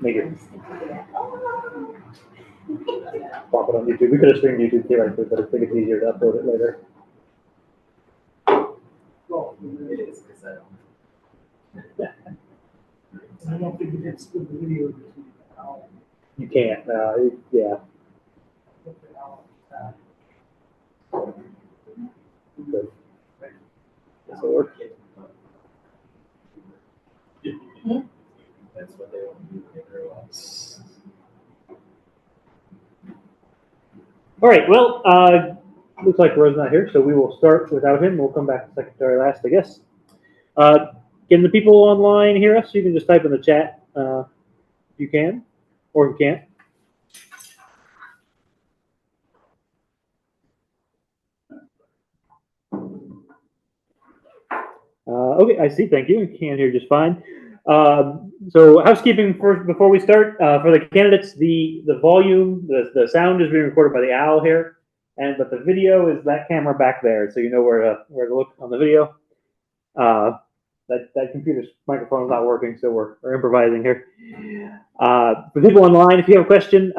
Make it. Pop it on YouTube. We could have streamed YouTube theoretically, but I think it's easier to upload it later. Well, it is because I don't think you can split the video between the hour. You can't. Yeah. Good. This will work. That's what they want to do when they grow up. All right. Well, looks like Ro's not here, so we will start without him. We'll come back to secretary last, I guess. Can the people online hear us? You can just type in the chat if you can, or if you can't. Okay, I see. Thank you. I can hear just fine. So housekeeping first before we start. For the candidates, the volume, the sound is being recorded by the owl here, but the video is that camera back there, so you know where to look on the video. That computer's microphone is not working, so we're improvising here. For people online, if you have a question,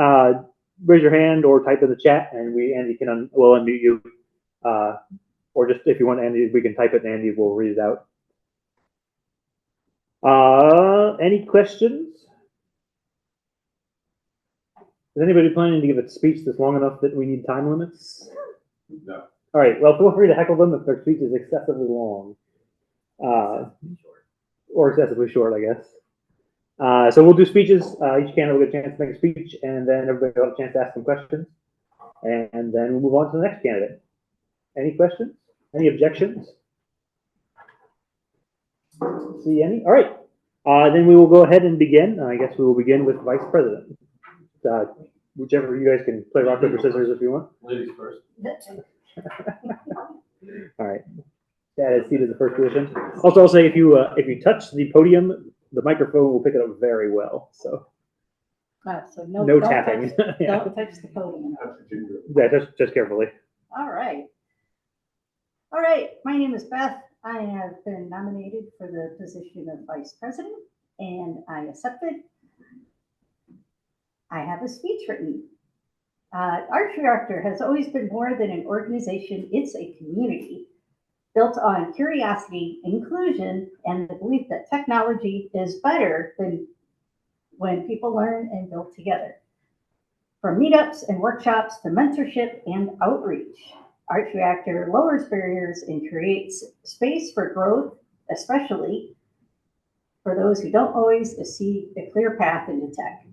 raise your hand or type in the chat, and Andy will unmute you. Or just if you want Andy, we can type it and Andy will read it out. Any questions? Is anybody planning to give a speech that's long enough that we need time limits? No. All right. Well, feel free to heckle them if their speech is excessively long. Or excessively short, I guess. So we'll do speeches. Each candidate will get a chance to make a speech, and then everybody will have a chance to ask some questions. And then we'll move on to the next candidate. Any questions? Any objections? See any? All right. Then we will go ahead and begin. I guess we will begin with Vice President. Whichever you guys can play rock, paper, scissors if you want. Ladies first. All right. That is seated in the first position. Also, I'll say if you touch the podium, the microphone will pick it up very well. So. So no tapping. Don't touch the podium. Yeah, just carefully. All right. All right. My name is Beth. I have been nominated for the position of Vice President, and I accepted. I have a speech written. Reactor has always been more than an organization. It's a community built on curiosity, inclusion, and the belief that technology is better than when people learn and build together. From meetups and workshops to mentorship and outreach, Reactor lowers barriers and creates space for growth, especially for those who don't always see a clear path into tech.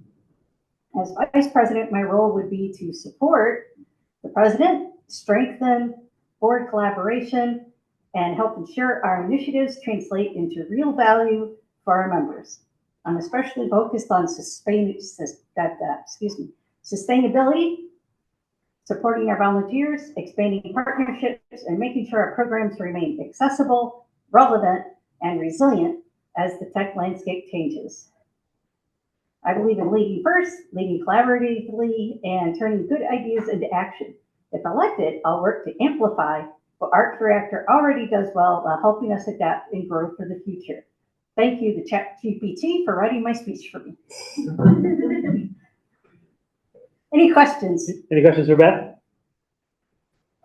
As Vice President, my role would be to support the President, strengthen board collaboration, and help ensure our initiatives translate into real value for our members. I'm especially focused on sustainability, supporting our volunteers, expanding partnerships, and making sure our programs remain accessible, relevant, and resilient as the tech landscape changes. I believe in leading first, leading collaboratively, and turning good ideas into action. If elected, I'll work to amplify what Reactor already does well while helping us adapt and grow for the future. Thank you to ChatGPT for writing my speech for me. Any questions? Any questions for Beth?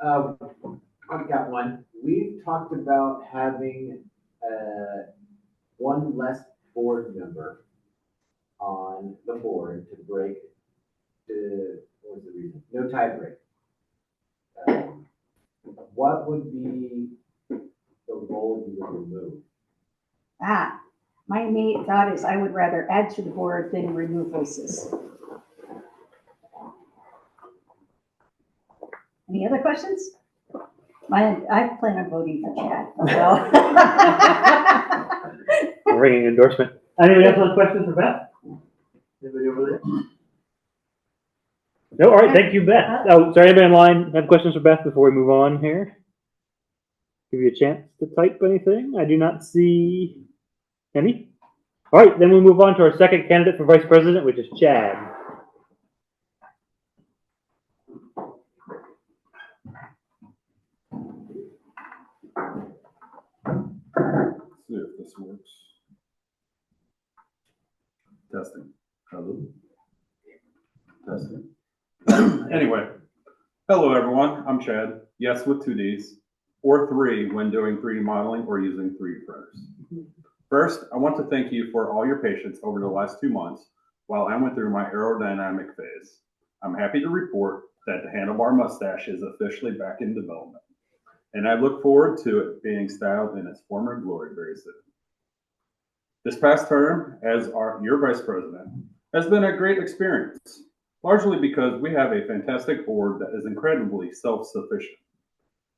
I've got one. We've talked about having one less board member on the board to break what was the reason? No tie break. What would be the role you would remove? My immediate thought is I would rather add to the board than remove voices. Any other questions? I plan on voting for Chad. A ringing endorsement. Anybody else have questions for Beth? Anybody over there? No, all right, thank you, Beth. Oh, sorry, anybody online have questions for Beth before we move on here? Give you a chance to type anything. I do not see any. All right, then we move on to our second candidate for Vice President, which is Chad. See if this works. Testing. Hello. Testing. Anyway, hello everyone. I'm Chad. Yes, with 2Ds, or 3 when doing 3D modeling or using 3D printers. First, I want to thank you for all your patience over the last 2 months while I went through my aerodynamic phase. I'm happy to report that the handlebar mustache is officially back in development, and I look forward to it being styled in its former glory very soon. This past term as your vice president has been a great experience, largely because we have a fantastic board that is incredibly self-sufficient.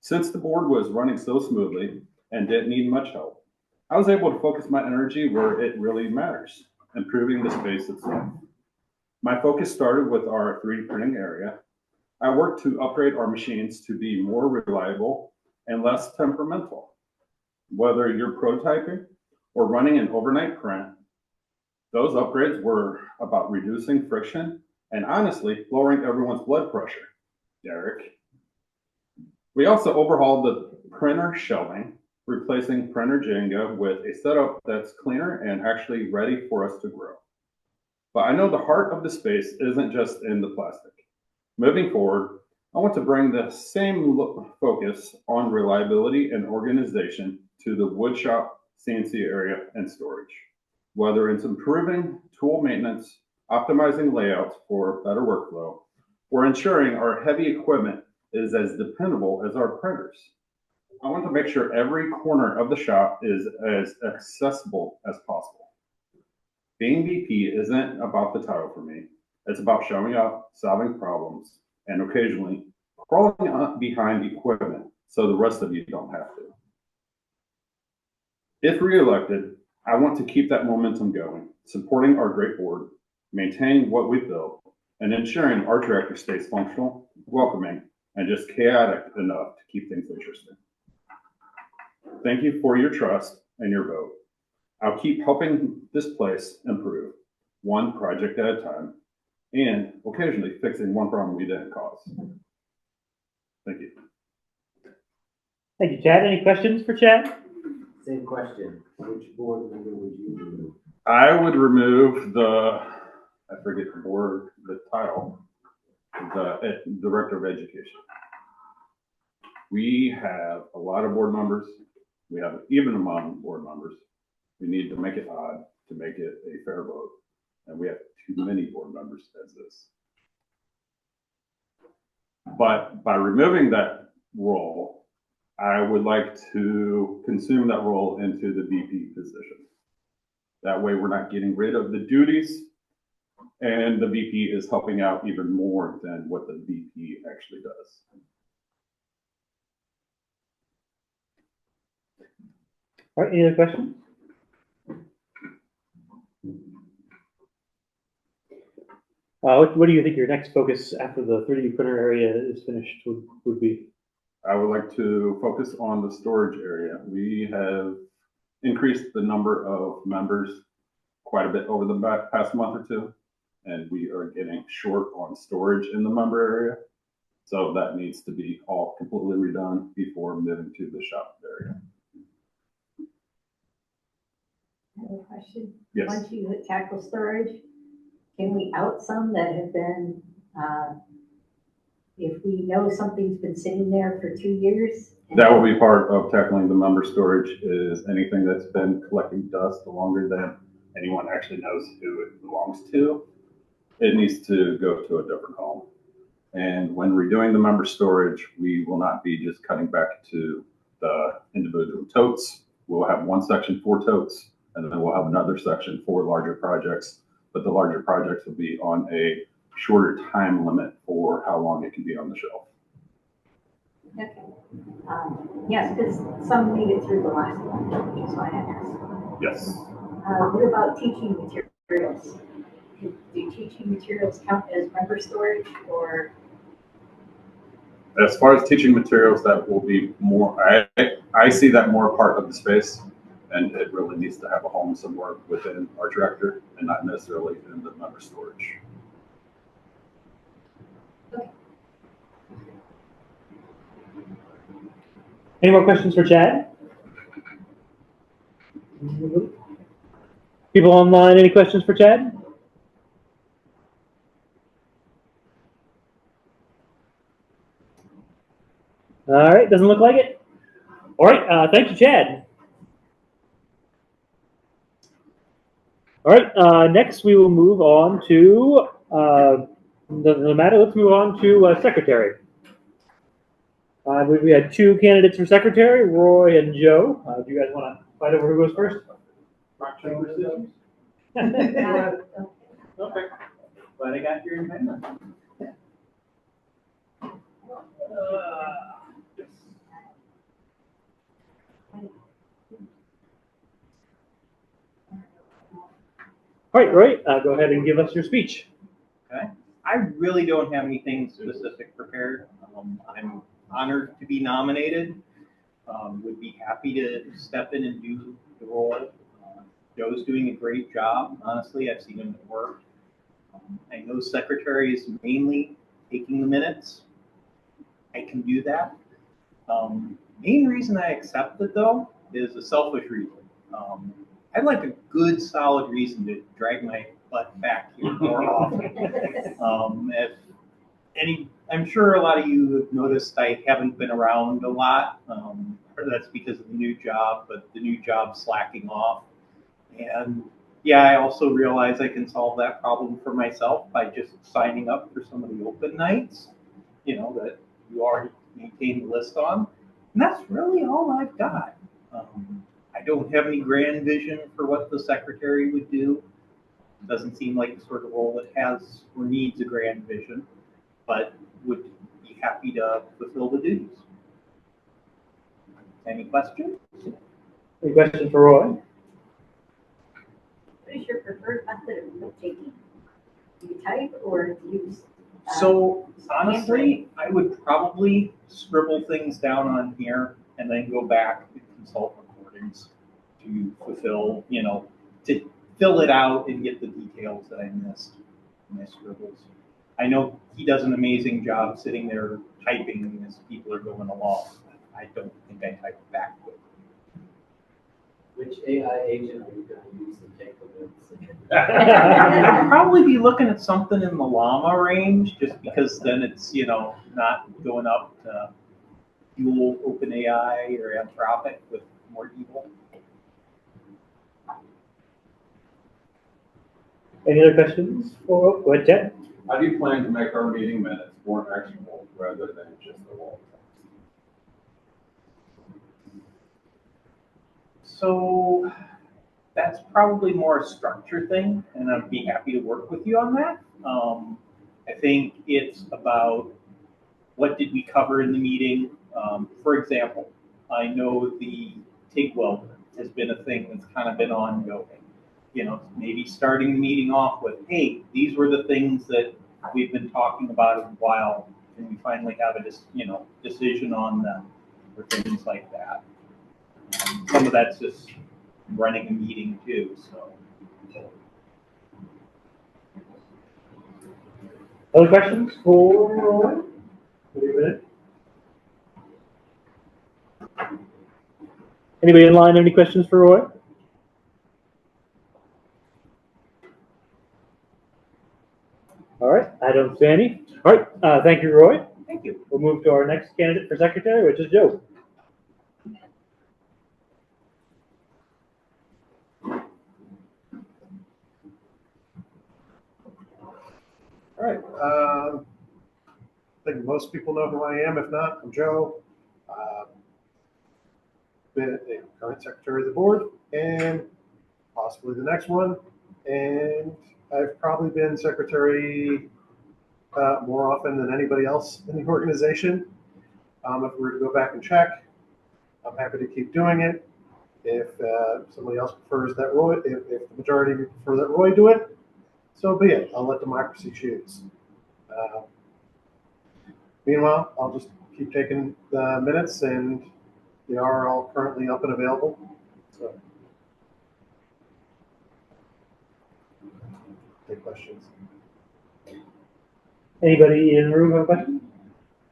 Since the board was running so smoothly and didn't need much help, I was able to focus my energy where it really matters, improving the space itself. My focus started with our 3D printing area. I worked to upgrade our machines to be more reliable and less temperamental. Whether you're prototyping or running an overnight print, those upgrades were about reducing friction and honestly lowering everyone's blood pressure. Derek. We also overhauled the printer shelving, replacing printer Jenga with a setup that's cleaner and actually ready for us to grow. But I know the heart of the space isn't just in the plastic. Moving forward, I want to bring the same focus on reliability and organization to the woodshop, CNC area, and storage. Whether it's improving tool maintenance, optimizing layouts for better workflow, or ensuring our heavy equipment is as dependable as our printers. I want to make sure every corner of the shop is as accessible as possible. Being VP isn't about the title for me. It's about showing up, solving problems, and occasionally crawling up behind equipment so the rest of you don't have to. If reelected, I want to keep that momentum going, supporting our great board, maintaining what we've built, and ensuring our Reactor stays functional, welcoming, and just chaotic enough to keep things interesting. Thank you for your trust and your vote. I'll keep helping this place improve, one project at a time, and occasionally fixing one problem we didn't cause. Thank you. Thank you, Chad. Any questions for Chad? Same question. Which board member would you remove? I would remove I forget the title, the Director of Education. We have a lot of board members. We have even among board members. We need to make it odd to make it a fair vote. And we have too many board members as is. But by removing that role, I would like to consume that role into the VP position. That way we're not getting rid of the duties and the VP is helping out even more than what the VP actually does. All right, any other questions? What do you think your next focus after the 3D printer area is finished would be? I would like to focus on the storage area. We have increased the number of members quite a bit over the past month or two, and we are getting short on storage in the member area. So that needs to be all completely redone before moving to the shop area. I have a question. Yes. Once you tackle storage, can we out some that have been, if we know something's been sitting there for 2 years? That will be part of tackling the member storage, is anything that's been collecting dust longer than anyone actually knows who it belongs to. It needs to go to a different home. And when redoing the member storage, we will not be just cutting back to the individual totes. We'll have one section for totes, and then we'll have another section for larger projects. But the larger projects will be on a shorter time limit for how long it can be on the shelf. Okay. Yes, because some made it through the last one, which is why I asked. Yes. What about teaching materials? Do teaching materials count as member storage, or? As far as teaching materials, that will be more, I see that more part of the space, and it really needs to have a home somewhere within our Reactor and not necessarily in the member storage. Okay. Any more questions for Chad? People online, any questions for Chad? All right, doesn't look like it. All right, thank you, Chad. All right, next we will move on to the matter. Let's move on to secretary. We had two candidates for secretary, Roy and Joe. Do you guys want to fight over who goes first? Okay. Glad I got your amendment. All right, Roy, go ahead and give us your speech. Okay. I really don't have anything specific prepared. I'm honored to be nominated. Would be happy to step in and do the role. Joe's doing a great job. Honestly, I've seen him at work. I know secretary is mainly taking the minutes. I can do that. Main reason I accept it though is a selfish reason. I'd like a good solid reason to drag my butt back here more often. I'm sure a lot of you have noticed I haven't been around a lot. That's because of the new job, but the new job's slacking off. And yeah, I also realize I can solve that problem for myself by just signing up for some of the open nights, that you already maintain the list on. And that's really all I've got. I don't have any grand vision for what the secretary would do. It doesn't seem like the sort of role that has or needs a grand vision, but would be happy to fulfill the duties. Any questions? Any questions for Roy? What is your preferred method of note taking? Do you type or do you use? So honestly, I would probably scribble things down on here and then go back and consult recordings to fulfill, to fill it out and get the details that I missed in my scribbles. I know he does an amazing job sitting there typing as people are going along. I don't think I type back quick. Which AI agent are you going to use to take the minutes? I'd probably be looking at something in the llama range, just because then it's, not going up to Dual, OpenAI, or Anthropic with more evil. Any other questions? Go ahead, Chad. How do you plan to make our meeting minutes more actionable rather than just the wall text? So that's probably more a structure thing, and I'd be happy to work with you on that. I think it's about what did we cover in the meeting. For example, I know the TIG welder has been a thing that's kind of been ongoing. Maybe starting the meeting off with, hey, these were the things that we've been talking about a while, and we finally have a decision on them, or things like that. Some of that's just running a meeting too, so. Other questions for Roy? Anybody in line have any questions for Roy? All right, I don't see any. All right, thank you, Roy. Thank you. We'll move to our next candidate for secretary, which is Joe. All right. I think most people know who I am. If not, I'm Joe. Been a current secretary of the board and possibly the next one. And I've probably been secretary more often than anybody else in the organization. If we were to go back and check, I'm happy to keep doing it. If somebody else prefers that Roy, if the majority of you prefer that Roy do it, so be it. I'll let democracy choose. Meanwhile, I'll just keep taking the minutes, and they are all currently up and available. So, take questions. Anybody in the room have a question?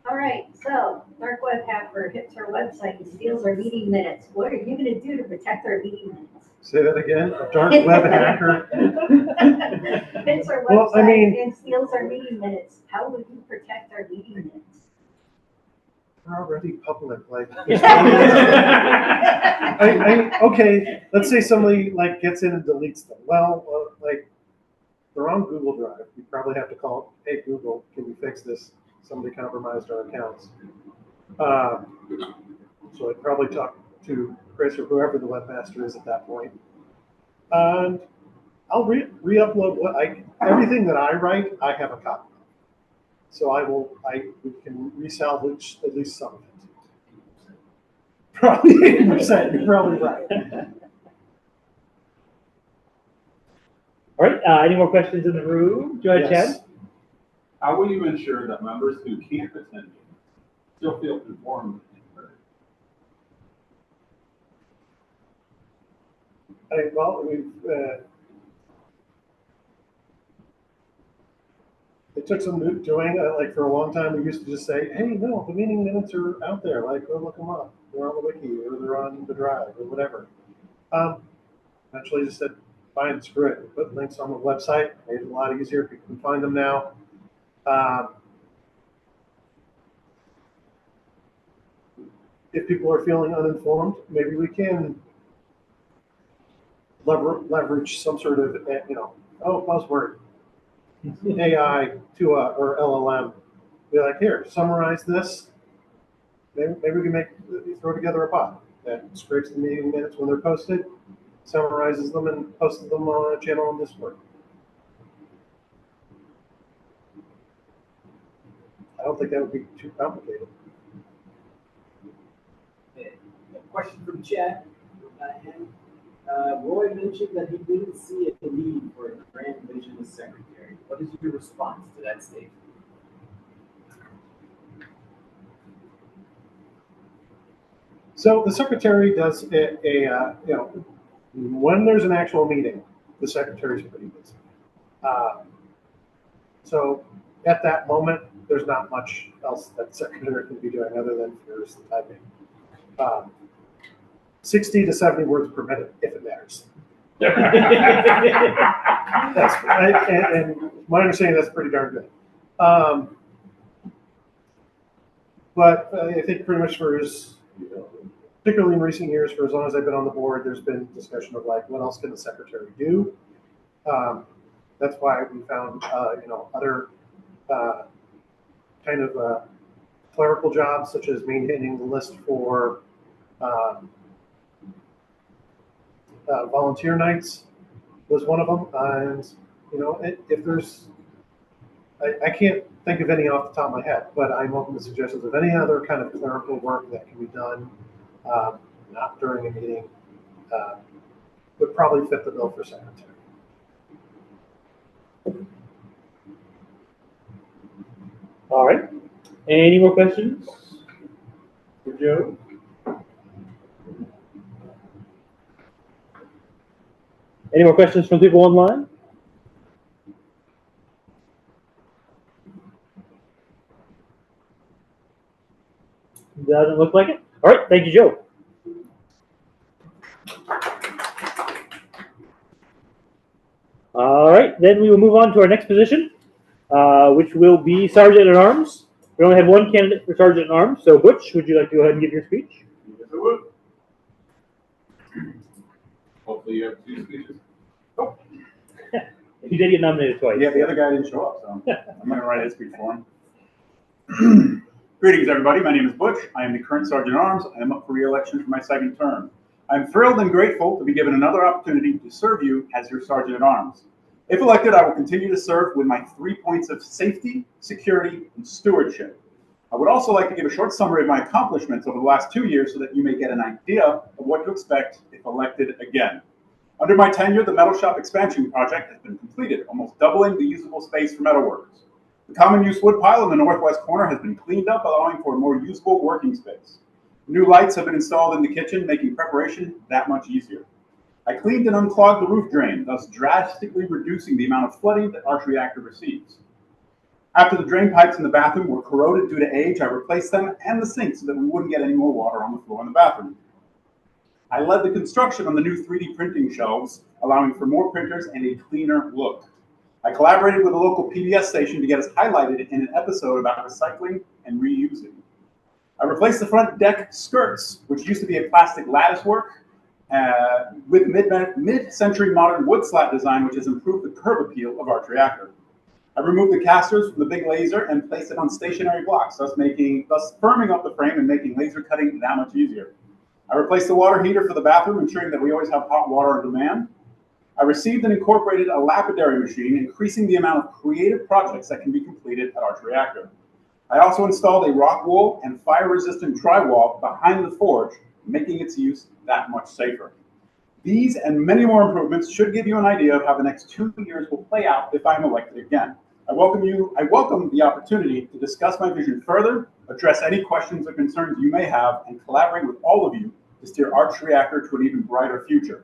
All right, so dark web hacker hits our website and steals our meeting minutes. What are you going to do to protect our meeting minutes? Say that again, a dark web hacker. Hits our Well, I website mean- and steals our meeting minutes. How would you protect our meeting minutes? They're already public, like. I- Okay, let's say somebody like gets in and deletes them. Well, like, they're on Google Drive. You probably have to call, hey, Google, can you fix this? Somebody compromised our accounts. So I'd probably talk to Chris or whoever the webmaster is at that point. And I'll re-upload everything that I write, I have a copy. So we can resalvage at least some of it. Probably 80%, you're probably right. All right, any more questions in the room? Go ahead, Yes. Chad. How will you ensure that members who can't attend still feel informed and heard? Well, it took some doing. Like for a long time, we used to just say, "Hey, no, the meeting minutes are out there. Like, go look them up. They're on the wiki or they're on the drive or whatever." Eventually, just said, "Fine, screw it." We put links on the website. Made it a lot easier. People can find them now. If people are feeling uninformed, maybe we can leverage some sort of, buzzword, AI to or LLM. Be like, here, summarize this. Maybe we can throw together a bot that scrapes the meeting minutes when they're posted, summarizes them, and posts them on a channel on Discord. I don't think that would be too complicated. A question from Chad. Roy mentioned that he didn't see a need for a grand vision as secretary. What is your response to that statement? So the secretary does when there's an actual meeting, the secretary's pretty busy. So at that moment, there's not much else that the secretary can be doing other than furiously typing. 60 to 70 words per minute, if it matters. And my understanding, that's pretty darn good. But I think pretty much for his, particularly in recent years, for as long as I've been on the board, there's been discussion of like, what else can the secretary do? That's why we found, other kind of clerical jobs, such as maintaining the list for volunteer nights was one of them. And, if there's, I can't think of any off the top of my head, but I'm open to suggestions of any other kind of clerical work that can be done, not during a meeting, would probably fit the bill for secretary. All right. Any more questions for Joe? Any more questions from people online? Doesn't look like it. All right. Thank you, Joe. All right. Then we will move on to our next position, which will be Sergeant at Arms. We only have one candidate for Sergeant at Arms. So, Butch, would you like to go ahead and give your speech? Yes, I would. Hopefully you have 2 speeches. Oh. You did get nominated twice. Yeah, the other guy didn't show up, so I'm going to write his speech for him. Greetings, everybody. My name is Butch. I am the current Sergeant at Arms. I am up for re-election for my 2nd term. I'm thrilled and grateful to be given another opportunity to serve you as your Sergeant at Arms. If elected, I will continue to serve with my 3 points of safety, security, and stewardship. I would also like to give a short summary of my accomplishments over the last 2 years so that you may get an idea of what to expect if elected again. Under my tenure, the Metal Shop expansion project has been completed, almost doubling the usable space for metalworkers. The common use wood pile in the northwest corner has been cleaned up, allowing for a more usable working space. New lights have been installed in the kitchen, making preparation that much easier. I cleaned and unclogged the roof drain, thus drastically reducing the amount of flooding that our reactor receives. After the drain pipes in the bathroom were corroded due to age, I replaced them and the sink so that we wouldn't get any more water on the floor in the bathroom. I led the construction on the new 3D printing shelves, allowing for more printers and a cleaner look. I collaborated with a local PBS station to get us highlighted in an episode about recycling and reusing. I replaced the front deck skirts, which used to be a plastic lattice work, with mid-century modern wood slat design, which has improved the curb appeal of Arch Reactor. I removed the casters from the big laser and placed it on stationary blocks, thus firming up the frame and making laser cutting that much easier. I replaced the water heater for the bathroom, ensuring that we always have hot water on demand. I received and incorporated a lapidary machine, increasing the amount of creative projects that can be completed at Arch Reactor. I also installed a rock wool and fire-resistant drywall behind the forge, making its use that much safer. These and many more improvements should give you an idea of how the next 2 years will play out if I'm elected again. I welcome the opportunity to discuss my vision further, address any questions or concerns you may have, and collaborate with all of you to steer Arch Reactor to an even brighter future.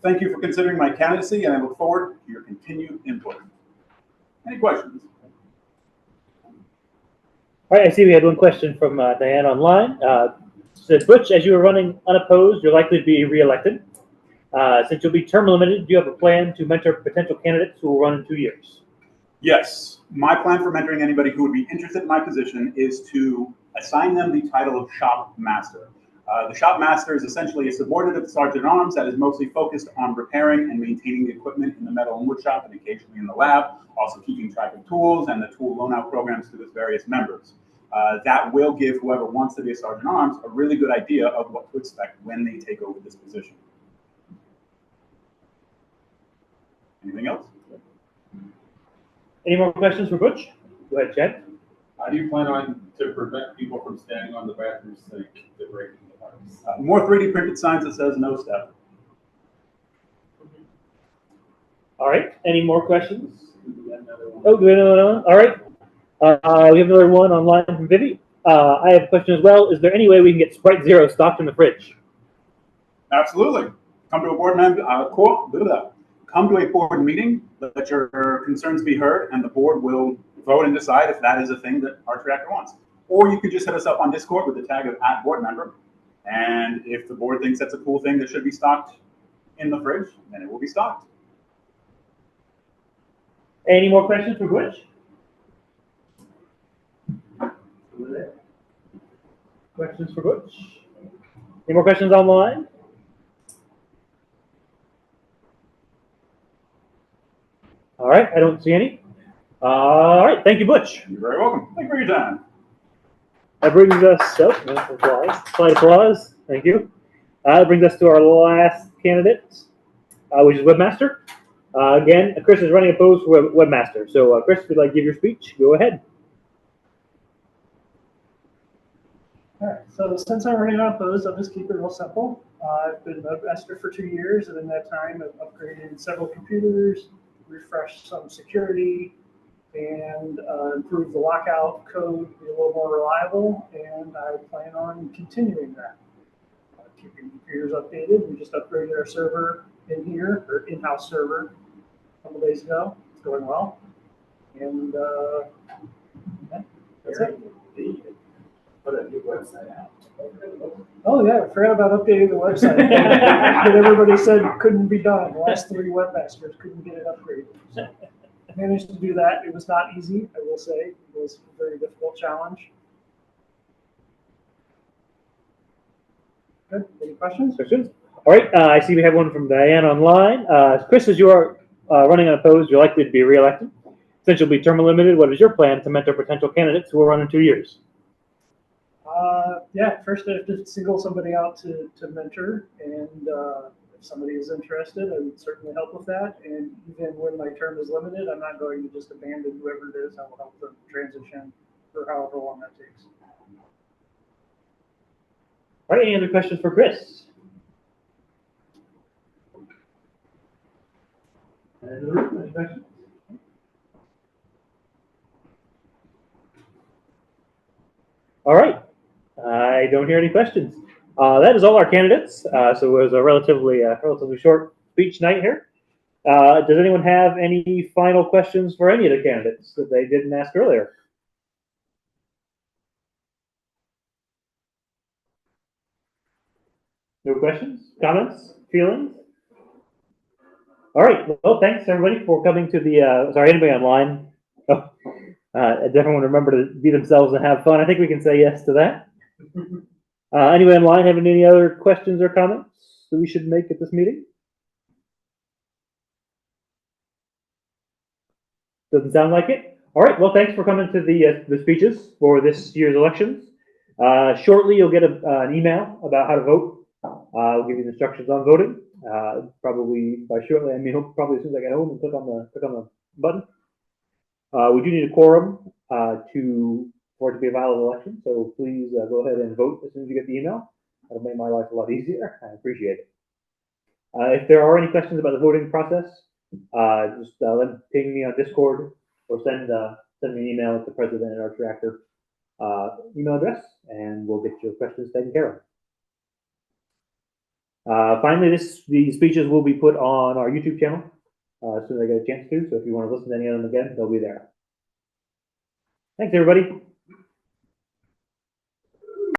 Thank you for considering my candidacy, and I look forward to your continued input. Any questions? All right, I see we had one question from Diane online. Said, Butch, as you are running unopposed, you're likely to be reelected. Since you'll be term limited, do you have a plan to mentor potential candidates who will run in 2 years? Yes. My plan for mentoring anybody who would be interested in my position is to assign them the title of shop master. The shop master is essentially a subordinate of the sergeant at arms that is mostly focused on repairing and maintaining the equipment in the metal and wood shop and occasionally in the lab, also keeping track of tools and the tool loan-out programs to its various members. That will give whoever wants to be a sergeant at arms a really good idea of what to expect when they take over this position. Anything else? Any more questions for Butch? Go ahead, Chad. How do you plan on to prevent people from standing on the bathroom sink to breaking the pipes? More 3D printed signs that says no step. All right. Any more questions? Oh, do we have another one? All right. We have another one online from Vivi. I have a question as well. Is there any way we can get Sprite Zero stocked in the fridge? Absolutely. Come to a board member, come to a board meeting, let your concerns be heard, and the board will vote and decide if that is a thing that Arch Reactor wants. Or you could just hit us up on Discord with the tag of @boardmember, and if the board thinks that's a cool thing that should be stocked in the fridge, then it will be stocked. Any more questions for Butch? Questions for Butch? Any more questions online? All right, I don't see any. All right, thank you, Butch. You're very welcome. Thank you for your time. That brings us, slight applause, thank you. That brings us to our last candidate, which is Webmaster. Again, Chris is running opposed for Webmaster. So, Chris, if you'd like to give your speech, go ahead. All right, so since I'm running unopposed, I'll just keep it real simple. I've been Webmaster for 2 years, and in that time, I've upgraded several computers, refreshed some security, and improved the lockout code to be a little more reliable, and I plan on continuing that. Keeping computers updated. We just upgraded our server in here, or in-house server, a couple days ago. It's going well. And yeah, that's it. Put a new website out. Oh yeah, I forgot about updating the website. But everybody said it couldn't be done. The last 3 webmasters couldn't get it upgraded. So I managed to do that. It was not easy, I will say. It was a very difficult challenge. Good. Any questions? Questions? All right, I see we have one from Diane online. Chris, as you are running unopposed, you're likely to be reelected. Since you'll be term limited, what is your plan to mentor potential candidates who will run in 2 years? Yeah, first I have to single somebody out to mentor, and if somebody is interested, I would certainly help with that. And even when my term is limited, I'm not going to just abandon whoever it is. I will help them transition for however long that takes. All right, any other questions for Chris? Any questions? All right. I don't hear any questions. That is all our candidates. So it was a relatively short speech night here. Does anyone have any final questions for any of the candidates that they didn't ask earlier? No questions, comments, feelings? All right. Well, thanks everybody for coming to the. Sorry, anybody online? Oh, everyone remember to be themselves and have fun. I think we can say yes to that. Anybody online having any other questions or comments that we should make at this meeting? Doesn't sound like it. All right. Well, thanks for coming to the speeches for this year's elections. Shortly, you'll get an email about how to vote. We'll give you instructions on voting. Probably by shortly, I mean probably as soon as I get home and click on the button. We do need a quorum for it to be a valid election. So please go ahead and vote as soon as you get the email. That'll make my life a lot easier. I appreciate it. If there are any questions about the voting process, just ping me on Discord or send me an email at the president at Arch Reactor email address, and we'll get your questions taken care of. Finally, the speeches will be put on our YouTube channel as soon as I get a chance to. So if you want to listen to any of them again, they'll be there. Thanks, everybody.